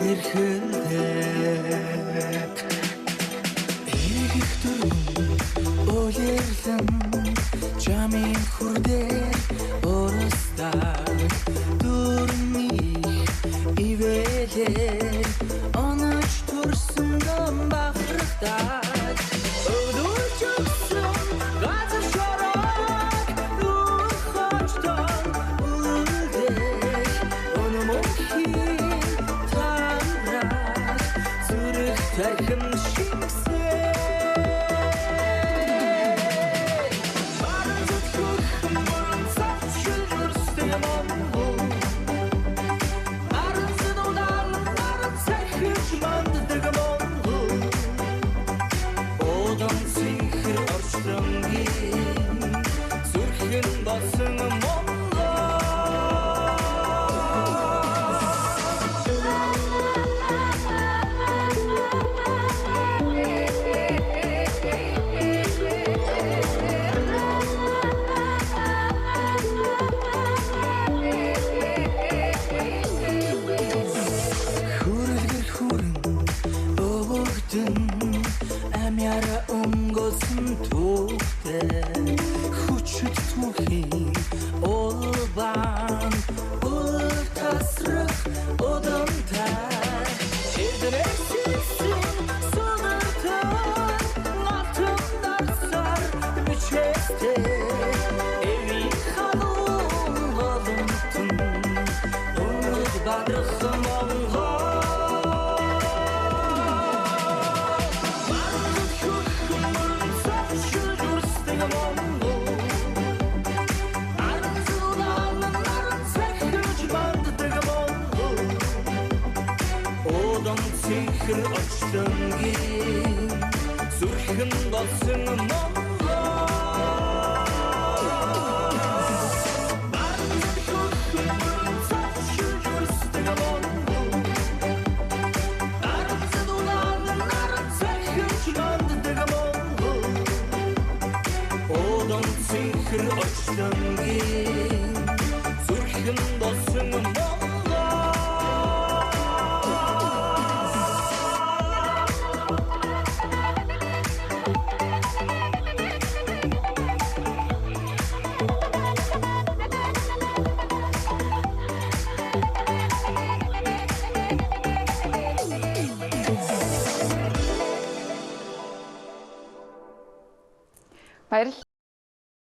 эрхэлдэг эргэх дөрвөн ойлерлон чамын хүрдээр оростаа дөрмих ивэлэр онож төрсөн дом бахархдаг өдөрж өгсөн газар шорог нүх хочтон үлдэх өнөмөхийн танраг зүрх тархин шингсэн болсон хүрэлгэр хүрэн өвөгдөн амяра өнгөсөн түүхтэй хүчит түүхийн улбан ултасрах удамтай эднэссэн сонортой нотон дарсар бичэстэй эви халуун болонтон улд бадрах монгол Сихэр очтонгийн зүрхэн болсон Сихэр очтонгийн зүрхэн болсон